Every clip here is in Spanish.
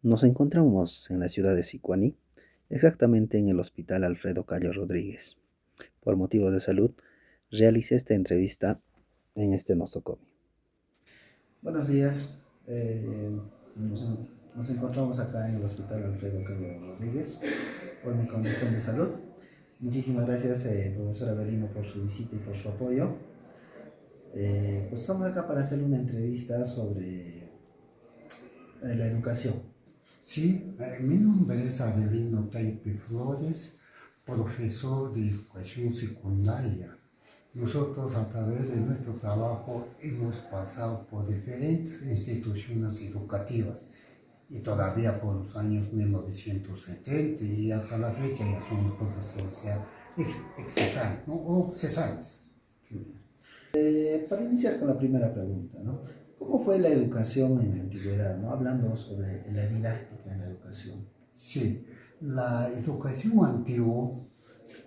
Nos encontramos en la ciudad de Sicuani, exactamente en el Hospital Alfredo Cayo Rodríguez. Por motivos de salud, realicé esta entrevista en este nosocomio. Buenos días. Nos, nos encontramos acá en el Hospital Alfredo Cayo Rodríguez por mi condición de salud. Muchísimas gracias, profesor Avelino, por su visita y por su apoyo. Pues estamos acá para hacer una entrevista sobre la educación. Sí, mi nombre es Avelino Taipe Flores, profesor de educación secundaria. Nosotros a través de nuestro trabajo hemos pasado por diferentes instituciones educativas y todavía por los años 1970 y hasta la fecha ya somos profesores ya cesantes, ¿no? O cesantes. Para iniciar con la primera pregunta, ¿no? ¿Cómo fue la educación en la antigüedad, ¿no? Hablando sobre la didáctica en la educación. Sí, la educación antigua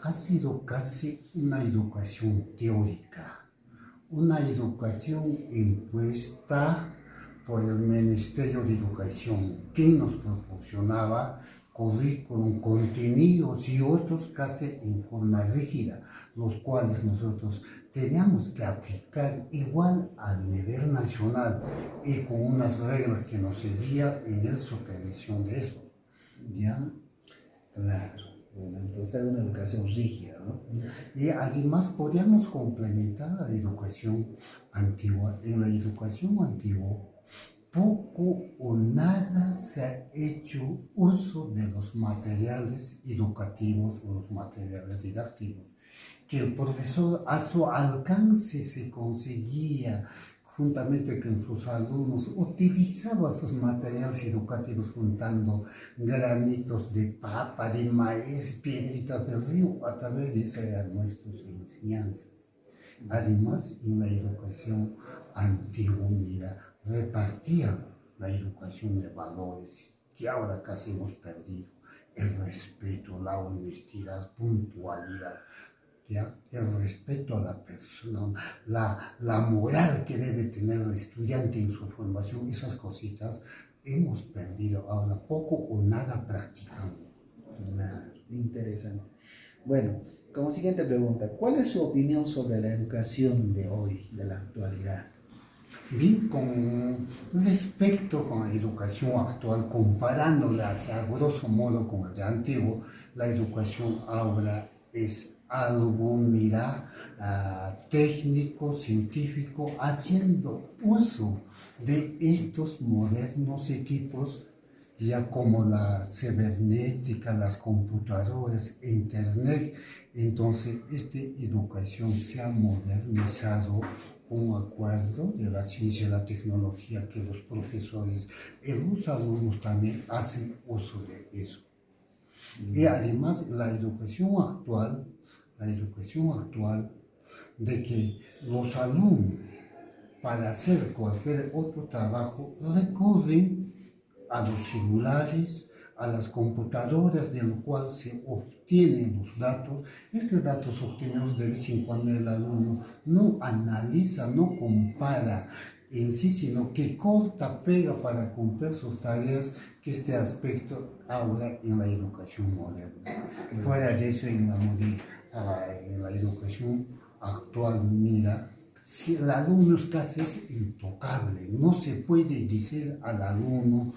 ha sido casi una educación teórica, una educación impuesta por el Ministerio de Educación, que nos proporcionaba currículum, contenidos y otros casi en forma rígida, los cuales nosotros teníamos que aplicar igual a nivel nacional y con unas reglas que nos seguían en la supervisión de eso. ¿Ya? Claro. Bueno, entonces era una educación rígida, ¿no? Y además podíamos complementar la educación antigua. En la educación antigua, poco o nada se ha hecho uso de los materiales educativos o los materiales didácticos, que el profesor a su alcance se conseguía juntamente con sus alumnos, utilizaba sus materiales educativos juntando granitos de papa, de maíz, piedritas del río, a través de eso eran nuestras enseñanzas. Además, en la educación antigua, mira, repartían la educación de valores que ahora casi hemos perdido: el respeto, la honestidad, puntualidad, ¿ya? El respeto a la persona, la moral que debe tener el estudiante en su formación, esas cositas hemos perdido ahora, poco o nada practicamos. Claro, interesante. Bueno, como siguiente pregunta, ¿cuál es su opinión sobre la educación de hoy, de la actualidad? Bien, con respecto con la educación actual, comparándola a grosso modo con el de antiguo, la educación ahora es algo, mira, técnico, científico, haciendo uso de estos modernos equipos, ya como la cibernética, las computadoras, internet. Entonces, esta educación se ha modernizado un acuerdo de la ciencia y la tecnología, que los profesores y los alumnos también hacen uso de eso. Y además la educación actual de que los alumnos para hacer cualquier otro trabajo recurren a los celulares, a las computadoras, del cual se obtienen los datos. Estos datos obtenidos de vez en cuando el alumno no analiza, no compara en sí, sino que corta, pega para cumplir sus tareas, que este aspecto ahora en la educación moderna. Fuera de eso, en la educación actual, mira, si el alumno es casi intocable, no se puede decir al alumno,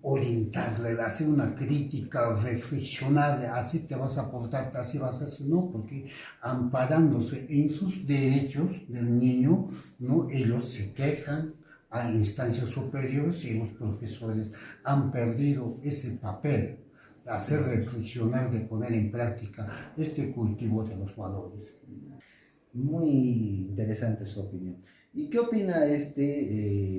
orientarle, hacer una crítica, reflexionar, así te vas a portar, así vas a hacer, no, porque amparándose en sus derechos del niño, no, ellos se quejan a instancias superiores y los profesores han perdido ese papel, de hacer reflexionar, de poner en práctica este cultivo de los valores. Muy interesante su opinión. ¿Y qué opina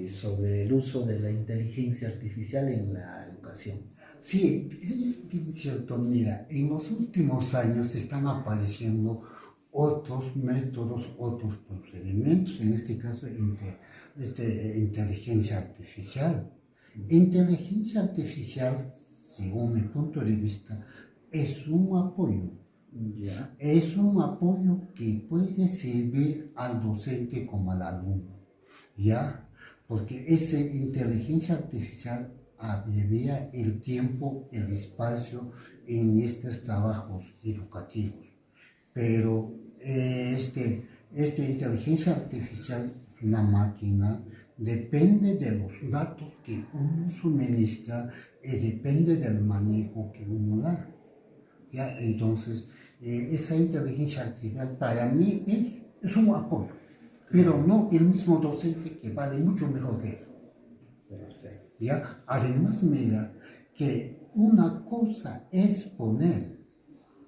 sobre el uso de la inteligencia artificial en la educación? Sí, es bien cierto. Mira, en los últimos años están apareciendo otros métodos, otros procedimientos, en este caso inteligencia artificial. Inteligencia artificial, según mi punto de vista, es un apoyo. Ya. Es un apoyo que puede servir al docente como al alumno, ¿ya? Porque esa inteligencia artificial abrevia el tiempo, el espacio en estos trabajos educativos. Pero esta inteligencia artificial es una máquina, depende de los datos que uno suministra y depende del manejo que uno da. ¿Ya? Entonces, esa inteligencia artificial para mí es un apoyo, pero no el mismo docente, que vale mucho mejor que eso. Perfecto. ¿Ya? Además, mira que una cosa es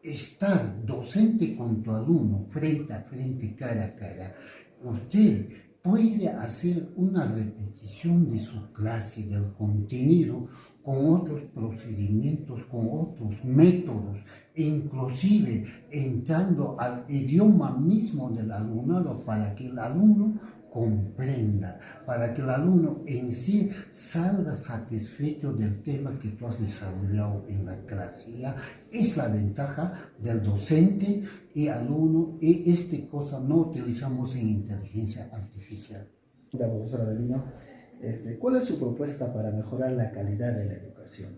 estar docente con tu alumno frente a frente, cara a cara. Usted puede hacer una repetición de su clase, del contenido, con otros procedimientos, con otros métodos, e inclusive entrando al idioma mismo del alumnado para que el alumno comprenda, para que el alumno en sí salga satisfecho del tema que tú has desarrollado en la clase. ¿Ya? Es la ventaja del docente y alumno, y cosa no utilizamos en inteligencia artificial. Profesor Avelino, ¿cuál es su propuesta para mejorar la calidad de la educación?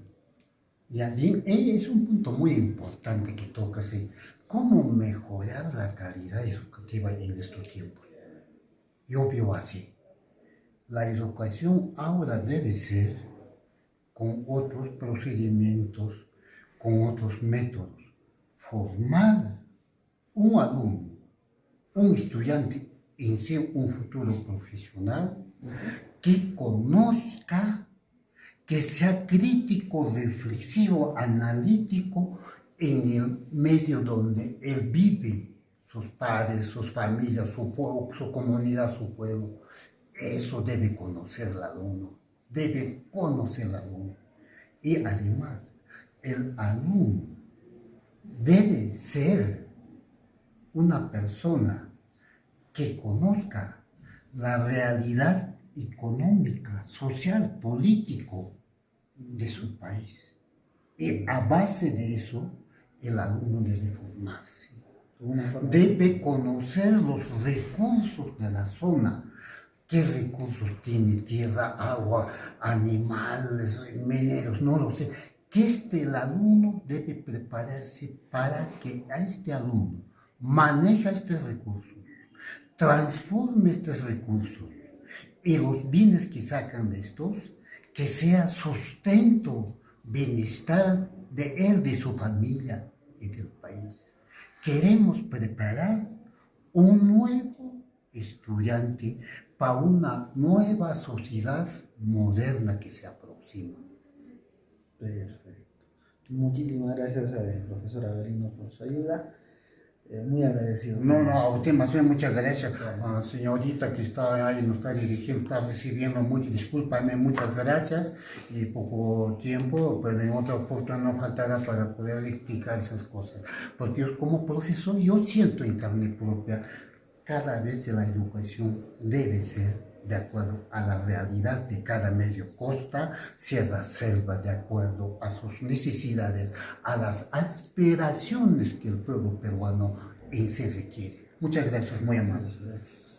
Ya bien, es un punto muy importante que tocas, cómo mejorar la calidad educativa en estos tiempos. Yo veo así, la educación ahora debe ser con otros procedimientos, con otros métodos. Formar un alumno, un estudiante en sí, un futuro profesional, que conozca, que sea crítico, reflexivo, analítico en el medio donde él vive, sus padres, sus familias, su comunidad, su pueblo. Eso debe conocer el alumno, debe conocer el alumno. Y además, el alumno debe ser una persona que conozca la realidad económica, social, político de su país. Y a base de eso, el alumno debe formarse. Debe conocer los recursos de la zona. ¿Qué recursos tiene? Tierra, agua, animales, mineros, no lo sé. Que el alumno debe prepararse para que a este alumno maneja estos recursos, transforme estos recursos y los bienes que sacan de estos, que sea sustento, bienestar de él, de su familia y del país. Queremos preparar un nuevo estudiante para una nueva sociedad moderna que se aproxima. Perfecto. Muchísimas gracias, profesor Avelino, por su ayuda. Muy agradecido. No, a usted más bien muchas gracias. A la señorita que está ahí, nos está dirigiendo, está recibiendo mucho, discúlpame, muchas gracias. Y poco tiempo, pero en otra oportunidad no faltará para poder explicar esas cosas. Porque yo como profesor, yo siento en carne propia, cada vez la educación debe ser de acuerdo a la realidad de cada medio, costa, sierra, selva, de acuerdo a sus necesidades, a las aspiraciones que el pueblo peruano en sí requiere. Muchas gracias, muy amables. Gracias.